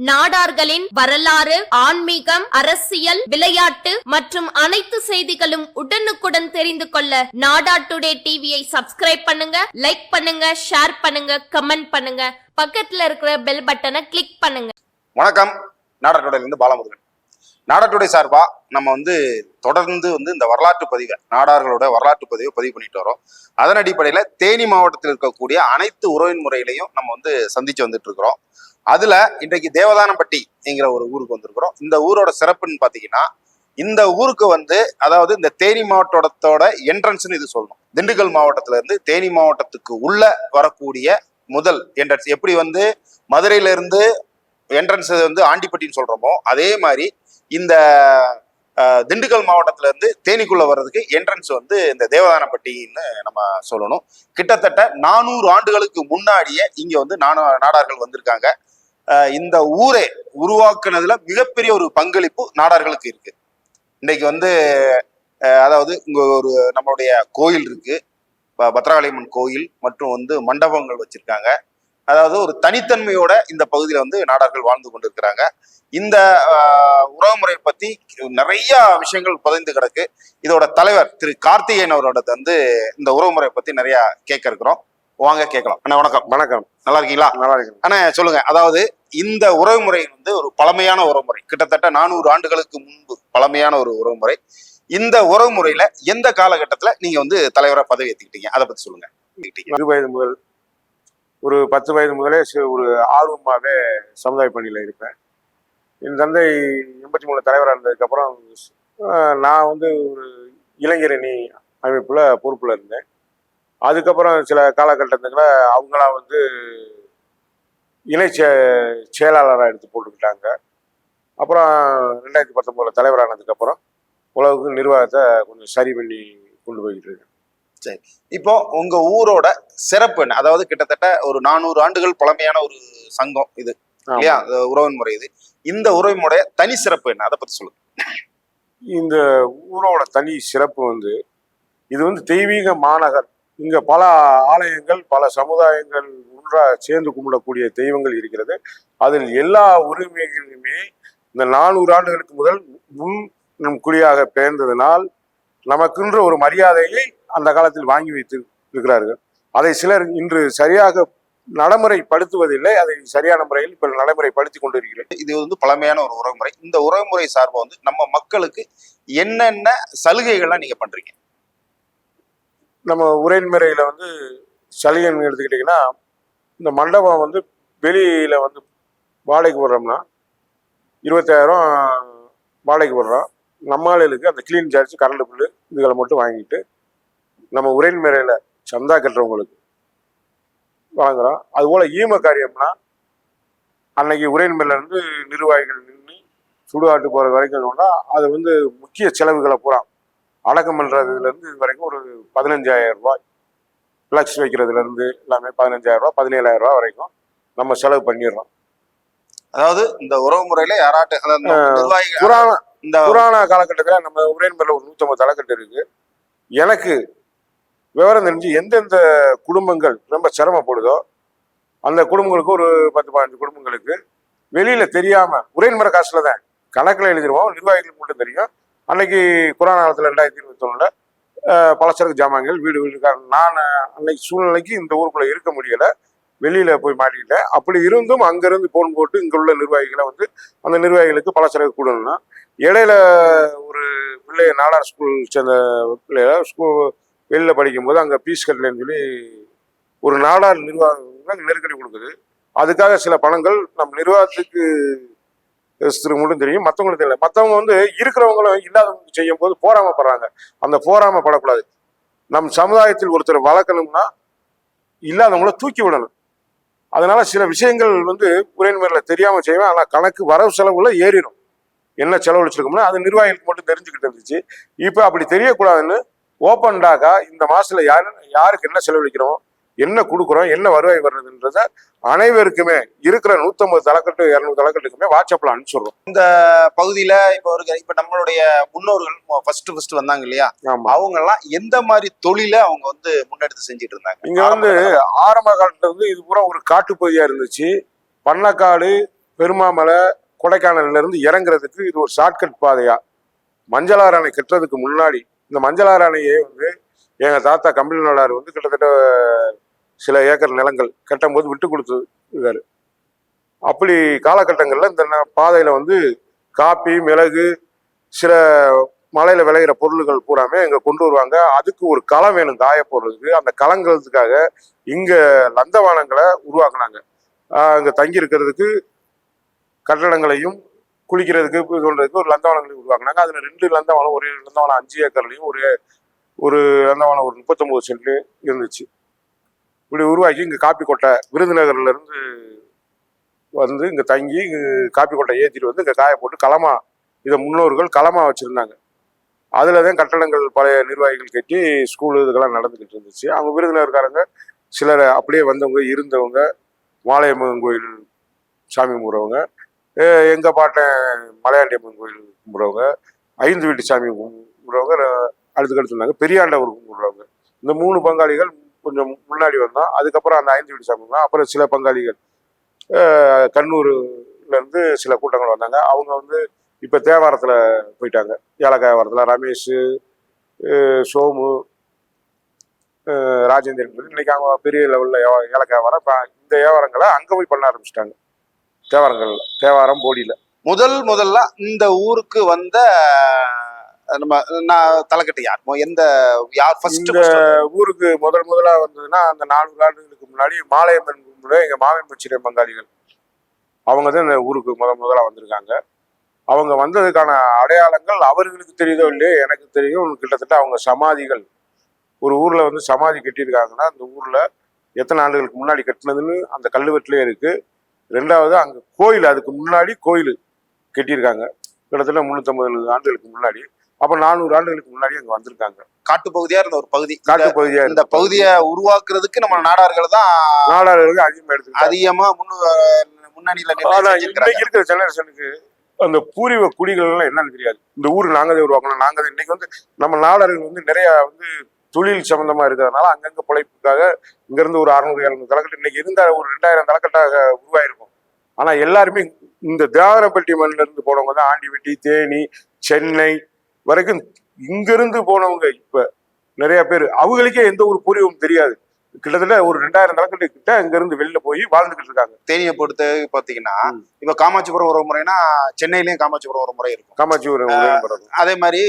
நாடார்களின் வரலாறு, ஆன்மீகம், அரசியல், விளையாட்டு மற்றும் அனைத்து செய்திகளும் உடனுக்குடன் தெரிந்து கொள்ள நாடா டுடே டிவியை சப்ஸ்கிரைப் பண்ணுங்க, லைக் பண்ணுங்க, ஷேர் பண்ணுங்க, கமெண்ட் பண்ணுங்க, பக்கத்துல இருக்கிற பெல் பட்டனை கிளிக் பண்ணுங்க. வணக்கம். நாடா டுடேல இருந்து பாலமுருகன். நாடா டுடே சார்பா நம்ம தொடர்ந்து இந்த வரலாற்று பதிவை, நாடார்களோட வரலாற்று பதிவை பதிவு பண்ணிட்டு வரோம். அதன் அடிப்படையில தேனி மாவட்டத்தில் இருக்கக்கூடிய அனைத்து உறவின் முறையிலையும் நம்ம சந்திச்சு வந்துட்டு இருக்கிறோம். அதுல இன்றைக்கு தேவதானப்பட்டி என்கிற ஒரு ஊருக்கு வந்திருக்கிறோம். இந்த ஊரோட சிறப்புன்னு பாத்தீங்கன்னா, இந்த ஊருக்கு அதாவது இந்த தேனி மாவட்டத்தோட என்ட்ரன்ஸ்ன்னு இது சொல்லணும். திண்டுக்கல் மாவட்டத்துல இருந்து தேனி மாவட்டத்துக்கு உள்ள வரக்கூடிய முதல் என்ட்ரன்ஸ். எப்படி மதுரையில இருந்து என்ட்ரன்ஸ் ஆண்டிப்பட்டின்னு சொல்றோமோ, அதே மாதிரி இந்த திண்டுக்கல் மாவட்டத்துல இருந்து தேனிக்குள்ள வர்றதுக்கு என்ட்ரன்ஸ் இந்த தேவதானப்பட்டின்னு நம்ம சொல்லணும். கிட்டத்தட்ட 400 ஆண்டுகளுக்கு முன்னாடியே இங்க நாடார்கள் வந்திருக்காங்க. இந்த ஊரை உருவாக்குனதுல மிகப்பெரிய ஒரு பங்களிப்பு நாடார்களுக்கு இருக்கு. இன்னைக்கு அதாவது இங்க ஒரு நம்மளுடைய கோயில் இருக்கு, பத்ரகாளியம்மன் கோயில், மற்றும் மண்டபங்கள் வச்சிருக்காங்க. அதாவது ஒரு தனித்தன்மையோட இந்த பகுதியில நாடார்கள் வாழ்ந்து கொண்டிருக்கிறாங்க. இந்த உறவுமுறை பத்தி நிறைய விஷயங்கள் புதைந்து கிடக்கு. இதோட தலைவர் திரு கார்த்திகேயன் அவரோட இந்த உறவுமுறை பத்தி நிறைய கேட்க இருக்கிறோம். வாங்க கேட்கலாம். அண்ணா வணக்கம். வணக்கம். நல்லா இருக்கீங்களா? நல்லா இருக்கு அண்ணா. சொல்லுங்க, அதாவது இந்த உறவுமுறை ஒரு பழமையான உறவுமுறை, கிட்டத்தட்ட 400 ஆண்டுகளுக்கு முன்பு பழமையான ஒரு உறவுமுறை. இந்த உறவுமுறையில எந்த காலகட்டத்துல நீங்க தலைவரா பதவி ஏத்துக்கிட்டீங்க, அதை பத்தி சொல்லுங்க. 10 வயது முதல், ஒரு 10 வயது முதலே ஒரு ஆர்வமாகவே சமுதாய பணியில் இருப்பேன். என் தந்தை 83 தலைவராக இருந்ததுக்கப்புறம் நான் ஒரு இளைஞரணி அமைப்புல பொறுப்புல இருந்தேன். அதுக்கப்புறம் சில காலகட்டத்துல அவங்களா இணை செயலாளராக எடுத்து போட்டுக்கிட்டாங்க. அப்புறம் 2019 தலைவரானதுக்கப்புறம் உலகுக்கு நிர்வாகத்தை கொஞ்சம் சரி பண்ணி கொண்டு போய்கிட்டு இருக்கேன். சரி, இப்போ உங்க ஊரோட சிறப்பு என்ன? அதாவது கிட்டத்தட்ட ஒரு 400 ஆண்டுகள் பழமையான ஒரு சங்கம் இது இல்லையா, உறவின் முறை இது. இந்த உறவின் முறைய தனி சிறப்பு என்ன, அதை பத்தி சொல்லுங்க. இந்த ஊரோட தனி சிறப்பு இது தெய்வீக மாநகர். இங்க பல ஆலயங்கள், பல சமுதாயங்கள் ஒன்றாக சேர்ந்து கும்பிடக்கூடிய தெய்வங்கள் இருக்கிறது. அதில் எல்லா உரிமைகளுமே இந்த 400 ஆண்டுகளுக்கு முதல் நம் குடியாக பெயர்ந்ததனால் நமக்குன்ற ஒரு மரியாதையை அந்த காலத்தில் வாங்கி வைத்து இருக்கிறார்கள். அதை சிலர் இன்று சரியாக நடைமுறைப்படுத்துவதில்லை. அதை சரியான முறையில் இப்ப நடைமுறைப்படுத்தி கொண்டிருக்கிறது. இது பழமையான ஒரு உறவுமுறை. இந்த உறவுமுறை சார்பா நம்ம மக்களுக்கு என்னென்ன சலுகைகள்லாம் நீங்க பண்றீங்க? நம்ம உரைமுறையில சலுகைன்னு எடுத்துக்கிட்டீங்கன்னா, இந்த மண்டபம் வெளியில வாடகைக்கு போடுறோம்னா 20,000 வாடகைக்கு போடுறோம். நம்மளுக்கு அந்த கிளீன் சார்ஜ், கரண்ட் பில்லு இதுகளை மட்டும் வாங்கிட்டு நம்ம உரைமுறையில சந்தா கட்டுறவங்களுக்கு வாங்குறோம். அதுபோல ஈம காரியம்னா அன்னைக்கு உரைமுறையில நிர்வாகிகள் நின்று சுடுகாட்டு போற வரைக்கும் அது முக்கிய செலவுகளை பூரா அடக்கம் பண்றதுல இருந்து இது வரைக்கும் ஒரு 15,000 ரூபாய், பிளக்ஸ் வைக்கிறதுல இருந்து எல்லாமே 15,000 ரூபாய், 17,000 ரூபாய் வரைக்கும் நம்ம செலவு பண்ணிடுறோம். அதாவது இந்த உறவு முறையில யாராட்டும் புராண காலகட்டத்தில் நம்ம உரைமுறையில ஒரு 150 தலைக்கட்டு இருக்கு. எனக்கு விவரம் தெரிஞ்சு எந்தெந்த குடும்பங்கள் ரொம்ப சிரமப்படுதோ அந்த குடும்பங்களுக்கு ஒரு 10-15 குடும்பங்களுக்கு வெளியில தெரியாம உரைமுறை காசுல தான் கணக்குல எழுதிடுவோம். நிர்வாகிகளுக்கு மட்டும் தெரியும். அன்னைக்கு கொரோனா காலத்துல 2021 பலசரக்கு ஜாமான்கள் வீடு நான் அன்னைக்கு சூழ்நிலைக்கு இந்த ஊருக்குள்ள இருக்க முடியல, வெளியில போய் மாட்டிக்கிட்டேன். அப்படி இருந்தும் அங்கிருந்து போன் போட்டு இங்க உள்ள நிர்வாகிகளை அந்த நிர்வாகிகளுக்கு பலசரக்கு கூடணும்னா, இடையில ஒரு பிள்ளைய நாடார் ஸ்கூல் சேர்ந்த பிள்ளைய ஸ்கூல் வெளியில படிக்கும் போது அங்க பீஸ் கட்டலன்னு சொல்லி ஒரு நாடார் நிர்வாகம் நெருக்கடி கொடுக்குது. அதுக்காக சில பணங்கள் நம் நிர்வாகத்துக்கு மட்டும் தெரியும், மற்றவங்களுக்கு தெரியல. மற்றவங்க இருக்கிறவங்களும் இல்லாதவங்க செய்யும் போது போராமப்படுறாங்க. அந்த போராமப்படக்கூடாது. நம் சமுதாயத்தில் ஒருத்தர் வளர்க்கணும்னா இல்லாதவங்கள தூக்கி விடணும். அதனால சில விஷயங்கள் உரைமுறையில தெரியாம செய்வேன். ஆனா கணக்கு வரவு செலவுல ஏறிடும். என்ன செலவழிச்சிருக்கோம்னா அது நிர்வாகிகளுக்கு மட்டும் தெரிஞ்சுக்கிட்டு இருந்துச்சு. இப்ப அப்படி தெரியக்கூடாதுன்னு ஓப்பன் டாக்கா இந்த மாசத்துல யாருக்கு என்ன செலவழிக்கிறோம், என்ன கொடுக்குறோம், என்ன வருவாய் வர்றதுன்றத அனைவருக்குமே இருக்கிற 150 தலைக்கட்டு 200 தலைக்கட்டுக்குமே வாட்ஸ்அப்ல அனுப்பிச்சுடுறோம். இந்த பகுதியில இப்ப நம்மளுடைய முன்னோர்கள் ஃபர்ஸ்ட் வந்தாங்க இல்லையா, அவங்க எல்லாம் எந்த மாதிரி தொழில அவங்க முன்னெடுத்து செஞ்சுட்டு இருந்தாங்க? இங்க ஆரம்ப காலத்துல இது பூரா ஒரு காட்டு பகுதியா இருந்துச்சு. பண்ணக்காடு, பெருமாமலை கொடைக்கானல்ல இருந்து இறங்குறதுக்கு இது ஒரு ஷார்ட்கட் பாதையா. மஞ்சளாறு அணை கட்டுறதுக்கு முன்னாடி இந்த மஞ்சளாறு அணையை வந்து எங்க தாத்தா கம்பளி நாடார் வந்து கிட்டத்தட்ட சில ஏக்கர் நிலங்கள் கட்டும் போது விட்டு கொடுத்துருக்காரு. அப்படி காலகட்டங்கள்ல இந்த பாதையில வந்து காப்பி, மிளகு, சில மலையில விளையிற பொருள்கள் பூராமே இங்க கொண்டு வருவாங்க. அதுக்கு ஒரு களம் வேணும் காய போடுறதுக்கு. அந்த களங்கிறதுக்காக இங்க லந்தவானங்களை உருவாக்குனாங்க. இங்க தங்கி இருக்கிறதுக்கு கட்டடங்களையும் குளிக்கிறதுக்கு சொல்றதுக்கு ஒரு லந்தவானங்களையும் உருவாக்குனாங்க. அதுல 2 லந்தவானம், ஒரு லந்தவானம் 5 ஏக்கர்லையும் ஒரு லந்தவானம் ஒரு 39 சென்ட்லயும் இருந்துச்சு. இப்படி உருவாக்கி இங்க காப்பி கொட்டை விருதுநகர்ல இருந்து வந்து இங்க தங்கி காப்பி கொட்டை ஏற்றிட்டு வந்து இங்க காய போட்டு களமா, இதை முன்னோர்கள் களமா வச்சிருந்தாங்க. அதுலதான் கட்டடங்கள் பழைய நிர்வாகிகள் கட்டி ஸ்கூலு இதுக்கெல்லாம் நடந்துகிட்டு இருந்துச்சு. அவங்க விருதுநகர்காரங்க சிலர் அப்படியே வந்தவங்க இருந்தவங்க, மாலையம்மன் கோயில் சாமி கும்பிட்றவங்க, எங்க பாட்டன் மலையாண்டியம்மன் கோயில் கும்பிட்றவங்க, 5 வீட்டு சாமி கும்பிட்றவங்க, அடுத்துக்கடுத்து இருந்தாங்க பெரியாண்டவர் கும்பிட்றவங்க. இந்த 3 பங்காளிகள் கொஞ்சம் முன்னாடி வந்தோம். அதுக்கப்புறம் அந்த 5 வீட்டு சாமி, அப்புறம் சில பங்காளிகள் கண்ணூர்ல இருந்து சில கூட்டங்கள் வந்தாங்க. அவங்க வந்து இப்ப தேவாரத்துல போயிட்டாங்க. ஏலக்காயவாரத்துல ரமேஷ், சோமு, ராஜேந்திரன் இன்னைக்கு அவங்க பெரிய லெவல்ல ஏலக்காயவாரம். இந்த வியாபாரங்களை அங்க போய் பண்ண ஆரம்பிச்சிட்டாங்க. தேவாரங்கள்ல, தேவாரம் போடியில முதல்ல இந்த ஊருக்கு வந்த நம்ம தலைக்கட்டு யார் இந்த ஊருக்கு முதலா வந்ததுன்னா அந்த 400 ஆண்டுகளுக்கு முன்னாடி மாலையம்மன் எங்க மாமன் மச்சிரை பங்காளிகள் அவங்க தான் இந்த ஊருக்கு முதலா வந்திருக்காங்க. அவங்க வந்ததுக்கான அடையாளங்கள் அவர்களுக்கு தெரியுதோ இல்லையோ எனக்கு தெரியும். கிட்டத்தட்ட அவங்க சமாதிகள் ஒரு ஊர்ல வந்து சமாதி கட்டியிருக்காங்கன்னா அந்த ஊர்ல எத்தனை ஆண்டுகளுக்கு முன்னாடி கட்டினதுன்னு அந்த கல்வெட்டுலயே இருக்கு. 2வது அங்க கோயில், அதுக்கு முன்னாடி கோயில் கட்டியிருக்காங்க கிட்டத்தட்ட 350 ஆண்டுகளுக்கு முன்னாடி. அப்ப 400 ஆண்டுகளுக்கு முன்னாடி அங்க வந்திருக்காங்க. காட்டு பகுதியா இருந்த ஒரு பகுதி, காட்டு பகுதியா இந்த பகுதியை உருவாக்குறதுக்கு நம்ம நாடார்கள் தான் அதிகமா முன்னணியில. ஆனா இன்னைக்கு இருக்கிற ஜெனரேஷனுக்கு அந்த பூர்வீக குடிகள் எல்லாம் என்னன்னு தெரியாது. இந்த ஊர் நாங்க தான் உருவாக்கணும், நாங்க தான். இன்னைக்கு வந்து நம்ம நாடார்கள் வந்து நிறைய வந்து தொழில் சம்பந்தமா இருக்கிறதுனால அங்கங்க பிழைப்புக்காக இங்க இருந்து ஒரு 600-700 தலைக்கட்டு இன்னைக்கு இருந்த ஒரு 2000 தலைக்கட்டாக உருவாயிருக்கும். ஆனா எல்லாருமே இந்த தியாகரப்பட்டி மண்ணில இருந்து போனவங்க தான். ஆண்டிவெட்டி, தேனி, சென்னை வரைக்கும் இங்க இருந்து போனவங்க இப்ப நிறைய பேர். அவங்களுக்கே எந்த ஒரு பூர்வீகம் தெரியாது. கிட்டத்தட்ட ஒரு 2000 தலைக்கட்டு கிட்ட இங்க இருந்து வெளில போய் வாழ்ந்துகிட்டு இருக்காங்க. தேனியை பொறுத்து பாத்தீங்கன்னா இப்ப காமாட்சிபுரம் ஒரு முறைனா சென்னையிலயும் காமாட்சிபுரம் ஒரு முறை இருக்கும். காமாட்சிபுரம் அதே மாதிரி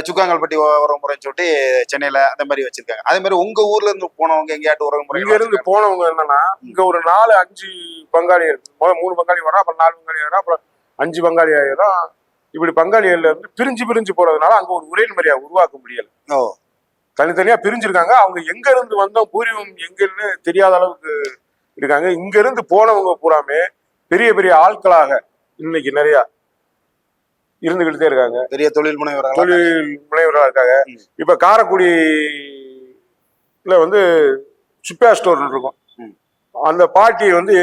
சுக்காங்கல்பட்டி ஒரு முறைன்னு சொல்லிட்டு சென்னையில அந்த மாதிரி வச்சிருக்காங்க. அதே மாதிரி உங்க ஊர்ல இருந்து போனவங்க எங்கேயாட்டு ஒரு முறை இங்க இருந்து போனவங்க என்னன்னா இங்க ஒரு 4-5 பங்காளி இருக்கு. 3 பங்காளி வரா, அப்புறம் 4 பங்காளி வரா, அப்புறம் 5 பங்காளி ஆயிரும். இப்படி பங்காளிகள்ல இருந்து பிரிஞ்சு போறதுனால அங்க ஒரு உரைமுறையா உருவாக்க முடியல. தனித்தனியா பிரிஞ்சிருக்காங்க. அவங்க எங்க இருந்து வந்தோம், பூர்வீகம் எங்கன்னு தெரியாத அளவுக்கு இருக்காங்க. இங்க இருந்து போனவங்க பூராமே பெரிய பெரிய ஆட்களாக இன்னைக்கு நிறைய இருந்துகிட்டே இருக்காங்க. பெரிய தொழில் முனைவர்களாக இருக்காங்க. இப்ப காரைக்குடியில வந்து சுப்பையா ஸ்டோர் இருக்கும். அந்த பாட்டி வந்து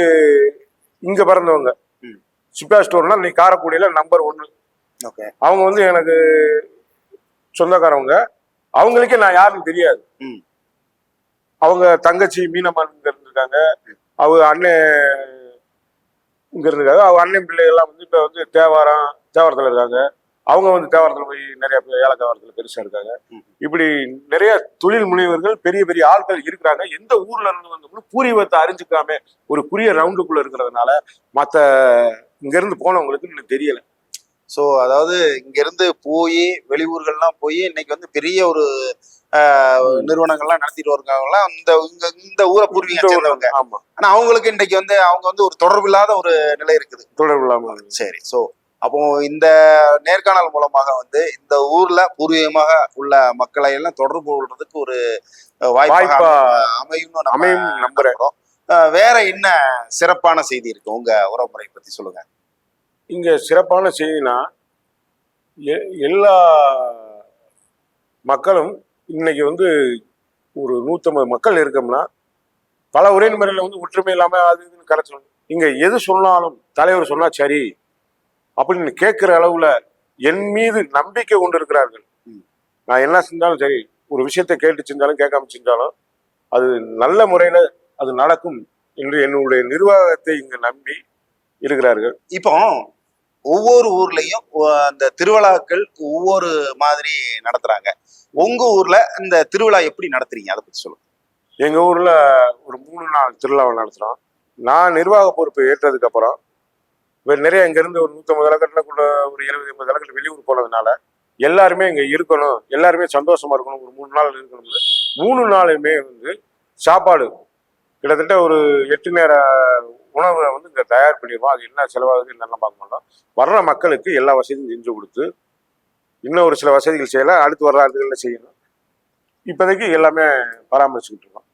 இங்க பிறந்தவங்க. சுப்பையா ஸ்டோர்னா இன்னைக்கு காரைக்குடியில நம்பர் 1. அவங்க வந்து எனக்கு சொந்தக்காரவங்க. அவங்களுக்கே நான் யாருன்னு தெரியாது. அவங்க தங்கச்சி மீனம்மான் இங்க இருந்திருக்காங்க. அவங்க அண்ணன் இங்க இருந்திருக்காங்க. அவங்க அண்ணன் பிள்ளைகள்லாம் வந்து இப்ப வந்து தேவாரத்துல இருக்காங்க. அவங்க வந்து தேவாரத்துல போய் நிறைய பேர் ஏலக்காவாரத்துல பெருசா இருக்காங்க. இப்படி நிறைய தொழில் முனைவர்கள் பெரிய பெரிய ஆட்கள் இருக்கிறாங்க. எந்த ஊர்ல இருந்து வந்தோம்னு பூர்வீகத்தை அறிஞ்சுக்காம ஒரு குறுகிய ரவுண்டுக்குள்ள இருக்கிறதுனால மத்த இங்க இருந்து போனவங்களுக்கு இன்னும் தெரியல. ஸோ அதாவது இங்க இருந்து போய் வெளியூர்கள்லாம் போய் இன்னைக்கு வந்து பெரிய ஒரு நிறுவனங்கள்லாம் நடத்திட்டு வருவாங்கலாம் இந்த ஊரை பூர்வீகம் சேர்ந்தவங்க. ஆனா அவங்களுக்கு இன்னைக்கு வந்து அவங்க வந்து ஒரு தொடர்பு இல்லாத ஒரு நிலை இருக்குது. தொடர்பு இல்லாம. சரி. ஸோ அப்போ இந்த நேர்காணல் மூலமாக வந்து இந்த ஊர்ல பூர்வீகமாக உள்ள மக்களை எல்லாம் தொடர்பு கொள்றதுக்கு ஒரு வாய்ப்பா அமையும் நம்புறேன். வேற என்ன சிறப்பான செய்தி இருக்கு உங்க உறவுமுறை பத்தி சொல்லுங்க. இங்க சிறப்பான செய்தினா எல்லா மக்களும் இன்னைக்கு வந்து ஒரு 150 மக்கள் இருக்கோம்னா பல ஒரே முறையில வந்து ஒற்றுமை இல்லாம அது இதுன்னு கரைச்சணும். இங்க எது சொன்னாலும் தலைவர் சொன்னா சரி அப்படின்னு கேட்கிற அளவுல என் மீது நம்பிக்கை கொண்டு இருக்கிறார்கள். நான் என்ன செஞ்சாலும் சரி, ஒரு விஷயத்தை கேட்டு செஞ்சாலும் கேட்காம செஞ்சாலும் அது நல்ல முறையில அது நடக்கும் என்று என்னுடைய நிர்வாகத்தை இங்க நம்பி இருக்கிறார்கள். இப்போ ஒவ்வொரு ஊர்லயும் அந்த திருவிழாக்கள் ஒவ்வொரு மாதிரி நடத்துறாங்க. உங்க ஊர்ல இந்த திருவிழா எப்படி நடத்துறீங்க, அதை பத்தி சொல்லுங்க. எங்க ஊர்ல ஒரு 3 நாள் திருவிழாவை நடத்துறோம். நான் நிர்வாக பொறுப்பு ஏற்றதுக்கு அப்புறம் நிறைய இங்க இருந்து ஒரு 150 தலைக்கட்டுல ஒரு 70-80 தலைக்கட்டு வெளியூர் போனதுனால எல்லாருமே இங்க இருக்கணும், எல்லாருமே சந்தோஷமா இருக்கணும், ஒரு 3 நாள் இருக்கணும். 3 நாளுமே சாப்பாடு கிட்டத்தட்ட ஒரு 8 நேர உணவை இங்க தயார் பண்ணிடுவோம். அது என்ன செலவாகுது நல்லா பார்க்க மாட்டோம். வர்ற மக்களுக்கு எல்லா வசதியும் செஞ்சு கொடுத்து இன்னும் ஒரு சில வசதிகள் செய்யலாம், அடுத்து வர்ற ஆண்டுகள்ல செய்யணும். இப்போதைக்கு எல்லாமே பராமரிச்சுக்கிட்டு இருக்கோம்.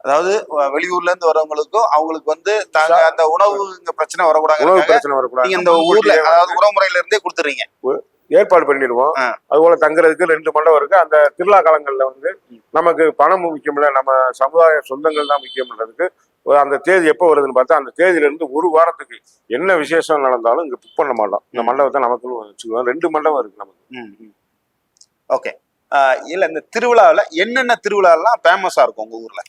அதாவது வெளியூர்ல இருந்து வரவங்களுக்கும் அவங்களுக்கு தாங்க அந்த உணவு பிரச்சனை வரக்கூடாது, உணவு பிரச்சனை வரக்கூடாது. நீங்க இந்த ஊர்ல அதாவது உறவுமுறையில இருந்தே கொடுத்துறீங்க, ஏற்பாடு பண்ணிடுவோம். அதுபோல தங்குறதுக்கு 2 மண்டபம் இருக்கு. அந்த திருவிழா காலங்கள்ல நமக்கு பணம் முக்கியம் இல்லை, நம்ம சமுதாய சொந்தங்கள் தான் முக்கியம்ன்றதுக்கு அந்த தேதி எப்போ வருதுன்னு பார்த்தா அந்த தேதியில இருந்து ஒரு வாரத்துக்கு என்ன விசேஷம் நடந்தாலும் இங்க புக் பண்ண மாட்டோம். இந்த மண்டபத்தை நமக்கு வச்சுக்குவோம். 2 மண்டபம் இருக்கு நமக்கு. ஓகே. இல்ல இந்த திருவிழாவில் என்னென்ன திருவிழாலாம் ஃபேமஸா இருக்கும் உங்க ஊர்ல?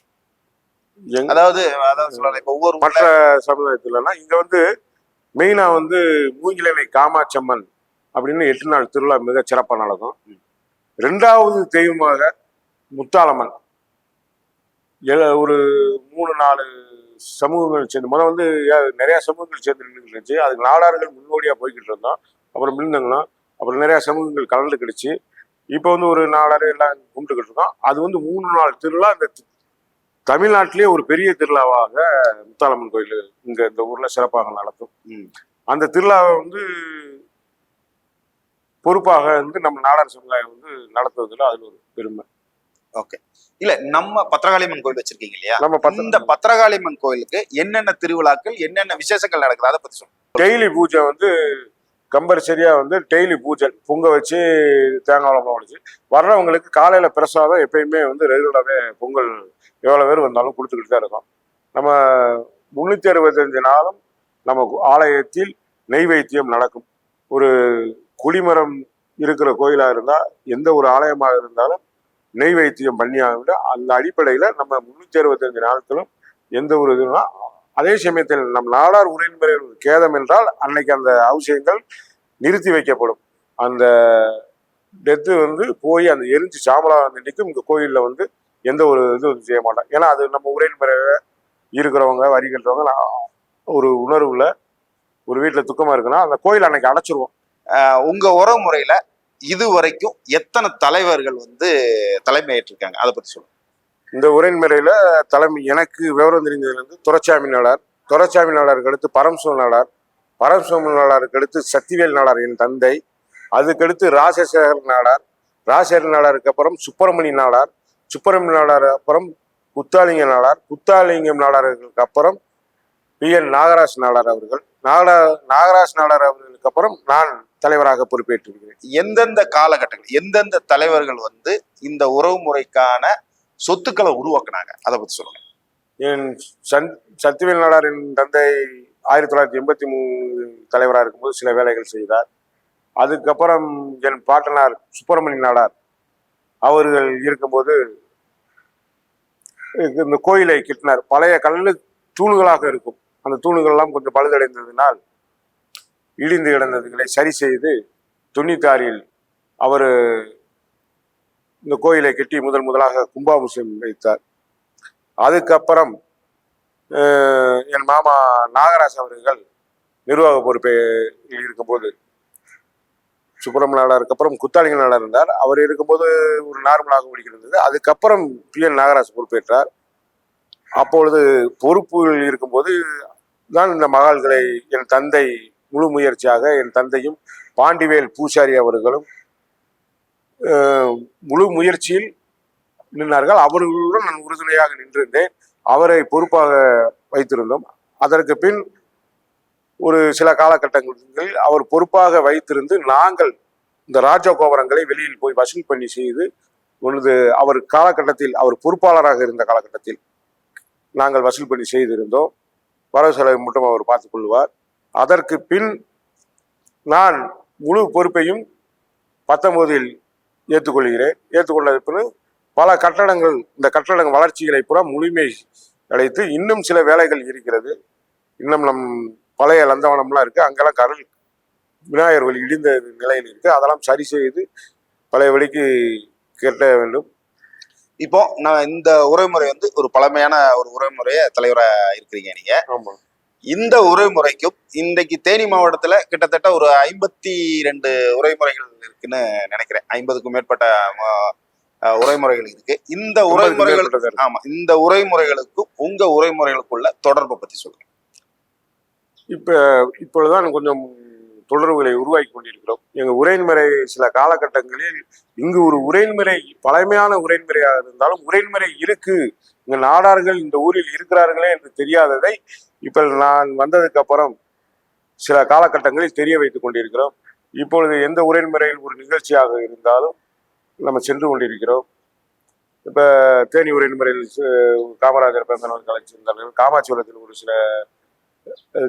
அதாவது சொல்லலாம், இப்ப ஒவ்வொரு மற்ற சமுதாயத்துலன்னா இங்க மெயினா மூங்கிலனை காமாட்சம்மன் அப்படின்னு 8 நாள் திருவிழா மிக சிறப்பாக நடக்கும். 2வது தெய்வமாக முத்தாளம்மன் ஒரு 3-4 சமூகங்கள் சேர்ந்து நிறைய சமூகங்கள் சேர்ந்து நின்றுச்சு. அதுக்கு நாடார்கள் முன்னோடியா போய்கிட்டு இருந்தோம். அப்புறம் மின்னங்களும் அப்புறம் நிறைய சமூகங்கள் கலந்து கிடைச்சு இப்போ ஒரு நாடாரு எல்லாம் கும்பிட்டுக்கிட்டு இருக்கோம். அது 3 நாள் திருவிழா. இந்த தமிழ்நாட்டிலேயே ஒரு பெரிய திருவிழாவாக முத்தாளம்மன் கோயில் இங்க இந்த ஊர்ல சிறப்பாக நடத்தும். அந்த திருவிழாவை பொறுப்பாக நம்ம நாடார் சமுதாயம் நடத்துவதில் அதுல ஒரு பெருமை. ஓகே. இல்ல நம்ம பத்திரகாளியம்மன் கோயில் வச்சிருக்கீங்க இல்லையா? இந்த நம்ம பத்திரகாளியம்மன் கோயிலுக்கு என்னென்ன திருவிழாக்கள் என்னென்ன விசேஷங்கள் நடக்குது, அதை பத்தி சொல்லுங்க. டெய்லி பூஜை கம்பல்சரியா டெய்லி பூஜை பொங்க வச்சு தேங்காய் உடைச்சு வர்றவங்களுக்கு காலையில பிரசாதம் எப்பயுமே ரெகுலராகவே பொங்கல் எவ்வளவு பேர் வந்தாலும் கொடுத்துக்கிட்டு தான் இருக்கோம். நம்ம 365 நாளும் நம்ம ஆலயத்தில் நெய்வேத்தியம் நடக்கும். ஒரு குடிமரம் இருக்கிற கோயிலா இருந்தா எந்த ஒரு ஆலயமாக இருந்தாலும் நெய்வேத்தியம் பண்ணியாவிட அந்த அடிப்படையில நம்ம 365 நாட்களும் எந்த ஒரு இதுனா, அதே சமயத்தில் நம் நாடார் உறவினர்கள் கேதம் என்றால் அன்னைக்கு அந்த அவசியங்கள் நிறுத்தி வைக்கப்படும். அந்த டெத்து போய் அந்த எரிஞ்சு சாம்பலாக நிற்கும். இந்த கோயிலில் எந்த ஒரு இதுவும் செய்ய மாட்டோம். ஏன்னா அது நம்ம உறவினரை இருக்கிறவங்க வருகின்றவங்க ஒரு உணர்வுல ஒரு வீட்டில் துக்கமா இருக்குன்னா அந்த கோயில் அன்னைக்கு அடைச்சிருவோம். உங்க உறவு முறையில இது வரைக்கும் எத்தனை தலைவர்கள் தலைமையேற்றிருக்காங்க, அதை பத்தி சொல்லுங்க. இந்த உரைமுறையில தலைமை எனக்கு விவரம் தெரிஞ்சதுல துரைசாமி நாடார், துரைசாமி நாடாருக்கு அடுத்து பரம்சிவ நாடார், பரம்சிவ நாடாருக்கு அடுத்து சத்திவேல் நாடார் என் தந்தை, அதுக்கடுத்து ராஜசேகர் நாடார், ராஜசேகர் நாடாருக்கு அப்புறம் சுப்பிரமணி நாடார், சுப்பிரமணி நாடார் அப்புறம் குத்தாலிங்க நாடார், குத்தாலிங்கம் நாடார்களுக்கு அப்புறம் PN நாகராஜ் நாடார் அவர்கள், நாகராஜ் நாடார் அவர்களுக்கு அப்புறம் நான் தலைவராக பொறுப்பேற்றிருக்கிறேன். எந்தெந்த காலகட்டங்கள் எந்தெந்த தலைவர்கள் இந்த உறவு முறைக்கான சொத்துக்களை உருவாக்குனாங்க, அதை பத்தி சொல்லுங்க. என் சத்திவேல் நாடார் என் தந்தை 1983 தலைவராக இருக்கும்போது சில வேலைகள் செய்தார். அதுக்கப்புறம் என் பாட்டனார் சுப்பிரமணி நாடார் அவர்கள் இருக்கும்போது இந்த கோயிலை கட்டினார். பழைய கல்லு தூணுகளாக இருக்கும். அந்த தூணுகள் எல்லாம் கொஞ்சம் பழுதடைந்ததினால் இடிந்து கிடந்ததுகளை சரி செய்து 96 அவர் இந்த கோயிலை கட்டி முதலாக கும்பாபிஷேகம் வைத்தார். அதுக்கப்புறம் என் மாமா நாகராஜ் அவர்கள் நிர்வாக பொறுப்பை இருக்கும்போது சுப்பிரமணிய நாடாருக்கு அப்புறம் குத்தாலிங்க நாடார் இருந்தார். அவர் இருக்கும்போது ஒரு நார்மலாக ஓடிக்கிறது. அதுக்கப்புறம் PN நாகராஜ் பொறுப்பேற்றார். அப்பொழுது பொறுப்புகள் இருக்கும்போது தான் இந்த மகால்களை என் தந்தை முழு முயற்சியாக என் தந்தையும் பாண்டிவேல் பூசாரி அவர்களும் முழு முயற்சியில் நின்றார்கள். அவர்களுடன் நான் உறுதுணையாக நின்றிருந்தேன். அவரை பொறுப்பாக வைத்திருந்தோம். அதற்கு பின் ஒரு சில காலகட்டங்களில் அவர் பொறுப்பாக வைத்திருந்து நாங்கள் இந்த ராஜ கோபுரங்களை வெளியில் போய் வசூல் பண்ணி செய்து அவர் காலகட்டத்தில் அவர் பொறுப்பாளராக இருந்த காலகட்டத்தில் நாங்கள் வசூல் பண்ணி செய்திருந்தோம். வரவு செலவை மட்டும் அவர் பார்த்துக் கொள்வார். அதற்கு பின் நான் முழு பொறுப்பையும் 19 ஏற்றுக்கொள்கிறேன். ஏற்றுக்கொண்டது பின் பல கட்டடங்கள் இந்த வளர்ச்சிகளை புற முழுமை அடைத்து இன்னும் சில வேலைகள் இருக்கிறது. இன்னும் நம் பழைய லந்தவனம்லாம் இருக்கு, அங்கெல்லாம் கருள் விநாயகர் வழி இடிந்த நிலையில் இருக்கு. அதெல்லாம் சரி செய்து பழைய வழிக்கு கட்ட வேண்டும். இப்போ நான் இந்த உரைமுறை வந்து ஒரு பழமையான ஒரு உரைமுறைய தலைவரா இருக்கிறீங்க நீங்க. ஆமா, இந்த உரைமுறைக்கும் இன்றைக்கு தேனி மாவட்டத்துல கிட்டத்தட்ட ஒரு 52 உரைமுறைகள் இருக்குன்னு நினைக்கிறேன். 50க்கும் மேற்பட்ட உரைமுறைகள் இருக்கு. இந்த உரைமுறைகள், ஆமா, இந்த உரைமுறைகளுக்கும் உங்க உரைமுறைகளுக்குள்ள தொடர்பை பத்தி சொல்லுங்க. இப்பொழுதுதான் கொஞ்சம் தொடர்புகளை உருவாக்கி கொண்டிருக்கிறோம். எங்க உரைமுறை சில காலகட்டங்களில் இங்கு ஒரு உரைமுறை பழமையான உரைமுறையாக இருந்தாலும் உரைமுறை இருக்கு, இங்க நாடார்கள் இந்த ஊரில் இருக்கிறார்களே என்று தெரியாததை இப்ப நான் வந்ததுக்கு அப்புறம் சில காலகட்டங்களில் தெரிய வைத்துக் கொண்டிருக்கிறோம். இப்பொழுது எந்த உரைமுறையில் ஒரு நிகழ்ச்சியாக இருந்தாலும் நம்ம சென்று கொண்டிருக்கிறோம். இப்ப தேனி உரைமுறையில் காமராஜர் பிறந்தநாள் கலைச்சிருந்தார்கள், காமாட்சிபுரத்தில் ஒரு சில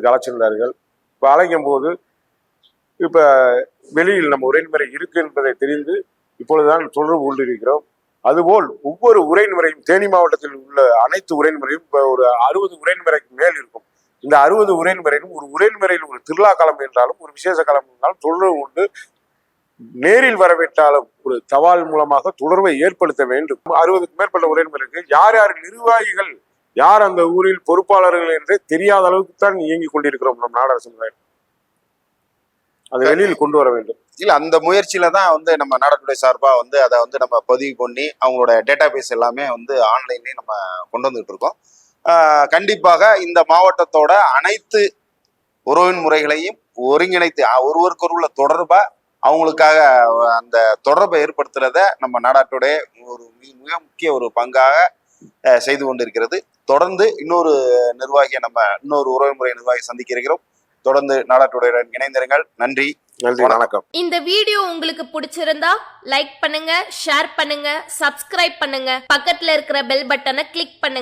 கலைச்சிருந்தார்கள். இப்ப அழைக்கும் போது இப்ப வெளியில் நம்ம உரைமுறை இருக்கு என்பதை தெரிந்து இப்பொழுதுதான் தொடர்பு கொண்டிருக்கிறோம். அதுபோல் ஒவ்வொரு உரைமுறையும் தேனி மாவட்டத்தில் உள்ள அனைத்து உரைமுறையும் இப்ப ஒரு 60 உரைமுறைக்கு மேல் இருக்கும். இந்த 60 உரைமுறையிலும் ஒரு உரைமுறையில் ஒரு திருவிழா காலம் என்றாலும் ஒரு விசேஷ காலம் என்றாலும் தொடர்பு கொண்டு நேரில் வரவேற்றாலும் ஒரு தபால் மூலமாக தொடர்பை ஏற்படுத்த வேண்டும். 60க்கு மேற்பட்ட உரைமுறைக்கு யார் யார் நிர்வாகிகள், யார் அந்த ஊரில் பொறுப்பாளர்கள் என்றே தெரியாத அளவுக்கு தான் இயங்கிக் கொண்டிருக்கிறோம் நம் நாடார் சமுதாயம். அதை வெளியில் கொண்டு வர வேண்டும். இல்ல, அந்த முயற்சியில தான் வந்து நம்ம நாடகத்துறை சார்பா வந்து அதை வந்து நம்ம பதிவு பண்ணி அவங்களோட டேட்டா பேஸ் எல்லாமே வந்து ஆன்லைன்லயே நம்ம கொண்டு வந்துட்டு இருக்கோம். கண்டிப்பாக இந்த மாவட்டத்தோட அனைத்து உறவின் முறைகளையும் ஒருங்கிணைத்து ஒருவருக்கொரு உள்ள தொடர்பா அவங்களுக்காக அந்த தொடர்பை ஏற்படுத்துறத நம்ம நாடாட்டுடைய ஒரு மிக முக்கிய ஒரு பங்காக செய்து கொண்டிருக்கிறது. தொடர்ந்து இன்னொரு நிர்வாகியை நம்ம இன்னொரு உறவுமுறை நிர்வாகி சந்திக்க இருக்கிறோம். தொடர்ந்து நாடாட்டுடன் இணைந்திருங்கள். நன்றி, வணக்கம். இந்த வீடியோ உங்களுக்கு பிடிச்சிருந்தா லைக் பண்ணுங்க, ஷேர் பண்ணுங்க, சப்ஸ்கிரைப் பண்ணுங்க, பக்கத்துல இருக்கிற பெல் பட்டனை கிளிக் பண்ணுங்க.